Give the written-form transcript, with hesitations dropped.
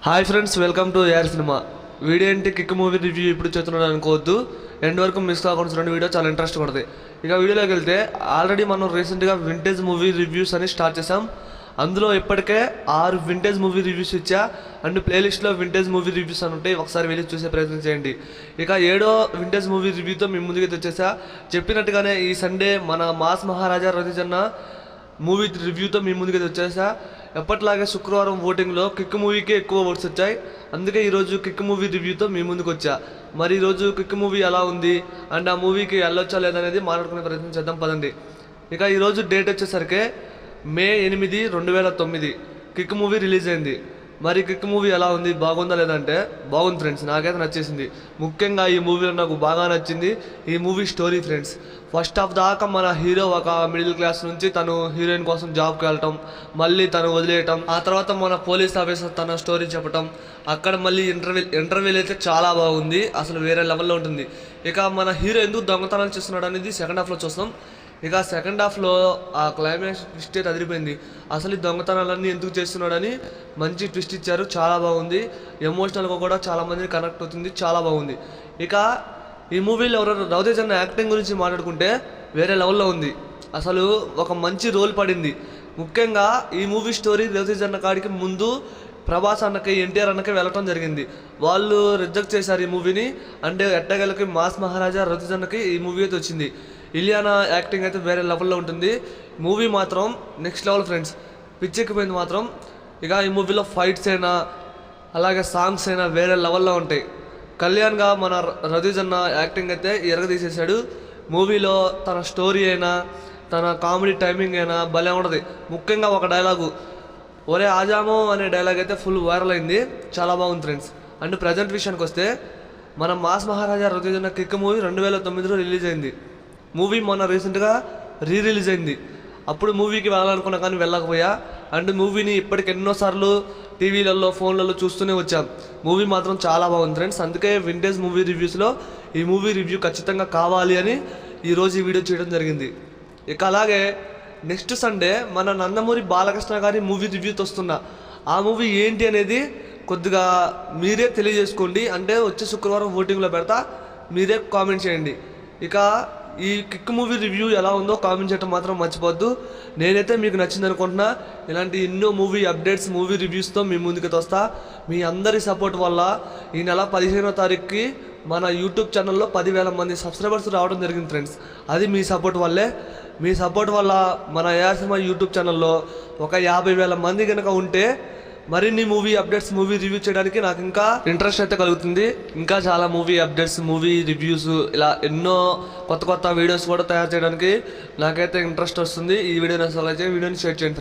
Hi friends, welcome to A R cinema. Video ఏంటి Kick movie review ఇప్పుడు చెప్తున్నాను అనుకోవద్దు, ఎండ్ వరకు మిస్ కాకుండా చూడండి. వీడియో చాలా ఇంట్రెస్ట్ పడుతుంది. ఇక వీడియోలోకి వెళ్తే ఆల్రెడీ మనం రీసెంట్గా వింటేజ్ మూవీ రివ్యూస్ అని స్టార్ట్ చేసాం. అందులో ఇప్పటికే 6 వింటేజ్ మూవీ రివ్యూస్ ఇచ్చా. అండ్ ప్లేలిస్ట్లో వింటేజ్ మూవీ రివ్యూస్ అని ఉంటాయి, ఒకసారి వెళ్ళి చూసే ప్రయత్నం చేయండి. ఇక 7వ వింటేజ్ మూవీ రివ్యూతో మీ ముందుకి వచ్చేసా. చెప్పినట్టుగానే ఈ సండే మన మాస్ మహారాజా రవిచంద్ర మూవీ రివ్యూతో మీ ముందుకి వచ్చేసా. ఎప్పటిలాగే శుక్రవారం ఓటింగ్లో కిక్ మూవీకి ఎక్కువ ఓట్స్ వచ్చాయి, అందుకే ఈరోజు కిక్ మూవీ రివ్యూతో మీ ముందుకు వచ్చా. మరి ఈరోజు కిక్ మూవీ ఎలా ఉంది అండ్ ఆ మూవీకి వెళ్ళొచ్చా లేదనేది మాట్లాడుకునే ప్రయత్నం చేద్దాం పదండి. ఇక ఈరోజు డేట్ వచ్చేసరికి మే 8, 2009 కిక్ మూవీ రిలీజ్ అయింది. మరి కిక్ మూవీ ఎలా ఉంది, బాగుందా లేదంటే బాగుంది ఫ్రెండ్స్, నాకైతే నచ్చేసింది. ముఖ్యంగా ఈ మూవీలో నాకు బాగా నచ్చింది ఈ movie story friends. First half దాకా మన హీరో ఒక మిడిల్ క్లాస్ నుంచి తను హీరోయిన్ కోసం జాబ్కి వెళ్ళటం, మళ్ళీ తను వదిలేయటం, ఆ తర్వాత మన పోలీస్ ఆఫీసర్ తన స్టోరీ చెప్పటం, అక్కడ మళ్ళీ ఇంటర్వ్యూ అయితే చాలా బాగుంది, అసలు వేరే లెవెల్లో ఉంటుంది. ఇక మన హీరో ఎందుకు దొంగతనాలు చేస్తున్నాడు అనేది సెకండ్ హాఫ్లో చూస్తాం. ఇక సెకండ్ హాఫ్లో ఆ క్లైమాక్స్ ట్విస్ట్ అయితే అదిరిపోయింది. అసలు ఈ దొంగతనాలన్నీ ఎందుకు చేస్తున్నాడని మంచి ట్విస్ట్ ఇచ్చారు, చాలా బాగుంది. ఎమోషనల్గా కూడా చాలా మందిని కనెక్ట్ అవుతుంది, చాలా బాగుంది. ఇక ఈ మూవీలో రవితేజన్న యాక్టింగ్ గురించి మాట్లాడుకుంటే వేరే లెవెల్లో ఉంది. అసలు ఒక మంచి రోల్ పడింది. ముఖ్యంగా ఈ మూవీ స్టోరీ రవితేజన్న కాడికి ముందు ప్రభాస్ అన్నకి, ఎన్టీఆర్ అన్నకి వెళ్ళటం జరిగింది. వాళ్ళు రిజెక్ట్ చేశారు ఈ మూవీని. అంటే ఎట్టగలకి మాస్ మహారాజా రవితేజన్నకి ఈ మూవీ అయితే వచ్చింది. ఇలియానా యాక్టింగ్ అయితే వేరే లెవెల్లో ఉంటుంది. మూవీ మాత్రం నెక్స్ట్ లెవెల్ ఫ్రెండ్స్, పిచ్చెక్కిపోయింది మాత్రం. ఇక ఈ మూవీలో ఫైట్స్ అయినా అలాగే సాంగ్స్ అయినా వేరే లెవెల్లో ఉంటాయి. కళ్యాణ్గా మన రవితేజన్న యాక్టింగ్ అయితే ఎరగదీసేశాడు. మూవీలో తన స్టోరీ అయినా తన కామెడీ టైమింగ్ అయినా భలే ఉంటుంది. ముఖ్యంగా ఒక డైలాగు, ఒరే ఆజామో అనే డైలాగ్ అయితే ఫుల్ వైరల్ అయింది, చాలా బాగుంది ఫ్రెండ్స్. అండ్ ప్రజెంట్ విషయానికి వస్తే మన మాస్ మహారాజా రవితేజన్న కిక్ మూవీ 2009లో రిలీజ్ అయింది. మూవీ మొన్న రీసెంట్గా రిలీజ్ అయింది. అప్పుడు మూవీకి వెళ్ళాలనుకున్నా కానీ వెళ్ళకపోయా. అండ్ మూవీని ఇప్పటికి ఎన్నోసార్లు టీవీలలో ఫోన్లలో చూస్తూనే వచ్చాం. మూవీ మాత్రం చాలా బాగుంది ఫ్రెండ్స్. అందుకే వింటేజ్ మూవీ రివ్యూస్లో ఈ మూవీ రివ్యూ ఖచ్చితంగా కావాలి అని ఈరోజు ఈ వీడియో చేయడం జరిగింది. ఇక అలాగే నెక్స్ట్ సండే మన నందమూరి బాలకృష్ణ గారి మూవీ రివ్యూతో వస్తున్నా. ఆ మూవీ ఏంటి అనేది కొద్దిగా మీరే తెలియజేసుకోండి. అంటే వచ్చే శుక్రవారం ఓటింగ్లో పెడతా, మీరే కామెంట్ చేయండి. ఇక ఈ కిక్ మూవీ రివ్యూ ఎలా ఉందో కామెంట్ చేయడం మాత్రం మర్చిపోద్దు. నేనైతే మీకు నచ్చింది అనుకుంటున్నా. ఇలాంటి ఎన్నో మూవీ అప్డేట్స్, మూవీ రివ్యూస్తో మీ ముందుకు వస్తా. మీ అందరి సపోర్ట్ వల్ల ఈ నెల 15వ తారీఖుకి మన యూట్యూబ్ ఛానల్లో 10,000 మంది సబ్స్క్రైబర్స్ రావడం జరిగింది ఫ్రెండ్స్. అది మీ సపోర్ట్ వల్లే. మీ సపోర్ట్ వల్ల మన ఏఆర్ సినిమా యూట్యూబ్ ఛానల్లో ఒక 50,000 మంది కనుక ఉంటే మరిన్ని మూవీ అప్డేట్స్, మూవీ రివ్యూ చేయడానికి నాకు ఇంకా ఇంట్రెస్ట్ అయితే కలుగుతుంది. ఇంకా చాలా మూవీ అప్డేట్స్, మూవీ రివ్యూస్, ఇలా ఎన్నో కొత్త వీడియోస్ కూడా తయారు చేయడానికి నాకైతే ఇంట్రెస్ట్ వస్తుంది. ఈ వీడియోని అసలు అయితే వీడియోని షేర్ చేయండి.